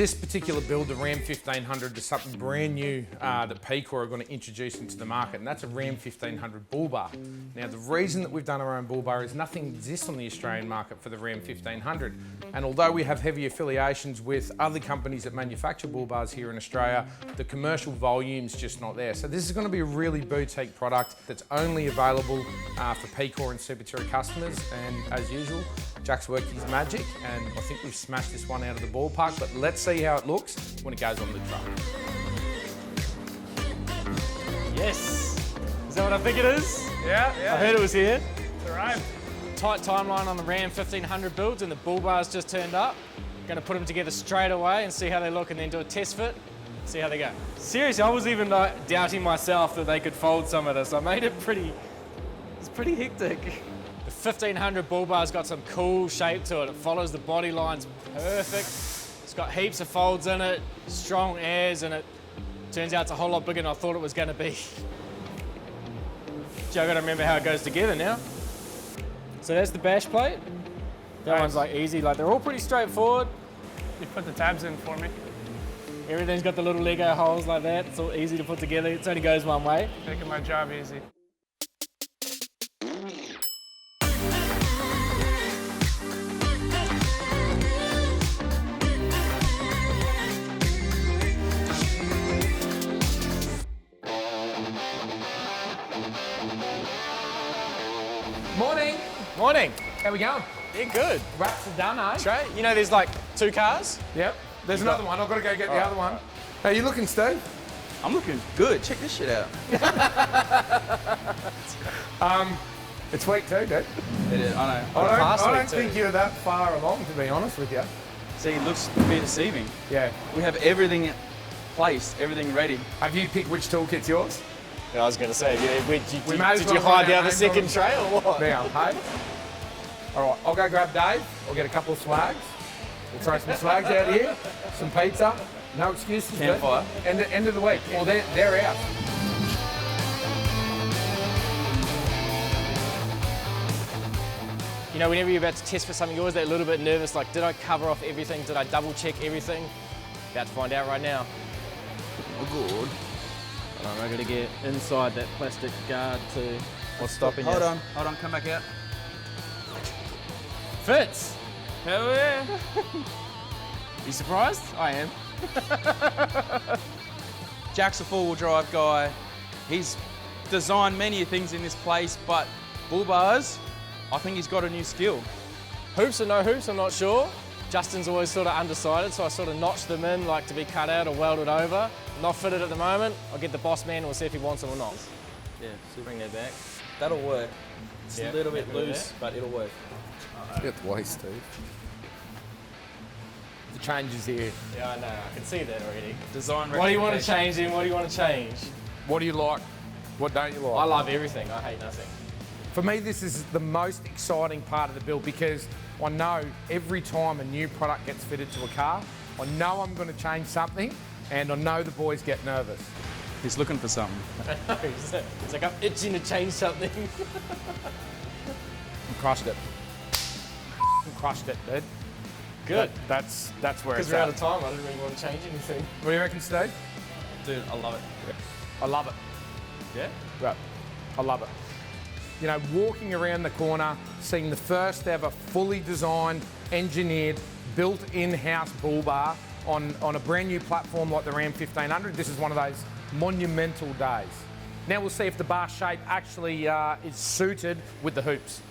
This particular build, the Ram 1500, is something brand new that PCOR are going to introduce into the market, and that's a Ram 1500 bull bar. Now, the reason that we've done our own bull bar is nothing exists on the Australian market for the Ram 1500. And although we have heavy affiliations with other companies that manufacture bull bars here in Australia, the commercial volume's just not there. So this is going to be a really boutique product that's only available for PCOR and Supertourer customers. And as usual, Jack's worked his magic, and I think we've smashed this one out of the ballpark, but let's see how it looks when it goes on the truck. Yes! Is that what I think it is? Yeah. I heard it was here. It's arrived. Tight timeline on the Ram 1500 builds, and the bull bars just turned up. Going to put them together straight away and see how they look, and then do a test fit, see how they go. Seriously, I was even doubting myself that they could fold some of this. I made it it's pretty hectic. The 1500 bull bar's got some cool shape to it. It follows the body lines perfect. It's got heaps of folds in it, strong airs, and it turns out it's a whole lot bigger than I thought it was going to be. Gee, I've got to remember how it goes together now. So that's the bash plate. That one's like easy, like they're all pretty straightforward. You put the tabs in for me. Everything's got the little Lego holes like that. It's all easy to put together. It only goes one way. Making my job easy. Morning. Morning. How we going? Yeah, good. Wraps are done, eh? Straight. You know, there's like 2 cars. Yep. There's another one. I've got to go get the other one. How you looking, Steve? I'm looking good. Check this shit out. It's weak too, dude. It is, I know. I don't think you're that far along, to be honest with you. See, it looks a bit deceiving. Yeah. We have everything placed, everything ready. Have you picked which toolkit's yours? Yeah, I was going to say, We may as did well you hide put our down the names second on- tray or what? Now, hey? All right, I'll go grab Dave. I'll get a couple of swags. We'll throw some swags out here, some pizza. No excuses, dude. Campfire. End of the week. Well, they're out. You know, whenever you're about to test for something, you're always that little bit nervous, like, did I cover off everything? Did I double check everything? About to find out right now. Oh, good. I'm going to get inside that plastic guard to what's stopping Hold us. on, come back out. Fits! Hell yeah. You surprised? I am. Jack's a four-wheel drive guy. He's designed many things in this place, but bull bars, I think he's got a new skill. Hoops or no hoops, I'm not sure. Justin's always sort of undecided, so I sort of notched them in, like to be cut out or welded over. Not fitted at the moment. I'll get the boss man and we'll see if he wants them or not. Yeah, Bring that back. that'll work. It's Yeah, a little bit happy with loose, that? but it'll work. Get the way, Steve. The changes here. Yeah, I know. I can see that already. Design What do you want to rectification. change then? What do you want to change? What do you like? What don't you like? I love everything. I hate nothing. For me, this is the most exciting part of the build because I know every time a new product gets fitted to a car, I know I'm going to change something, and I know the boys get nervous. He's looking for something. I know. It's like I'm itching to change something. Crushed it. Crushed it, dude. Good. That's where Because it's we're out at. of time. I didn't really want to change anything. What do you reckon, Steve? Dude, I love it. I love it. Yeah? Right. I love it. You know, walking around the corner, seeing the first ever fully designed, engineered, built in-house bull bar on a brand new platform like the Ram 1500, this is one of those monumental days. Now we'll see if the bar shape actually is suited with the hoops.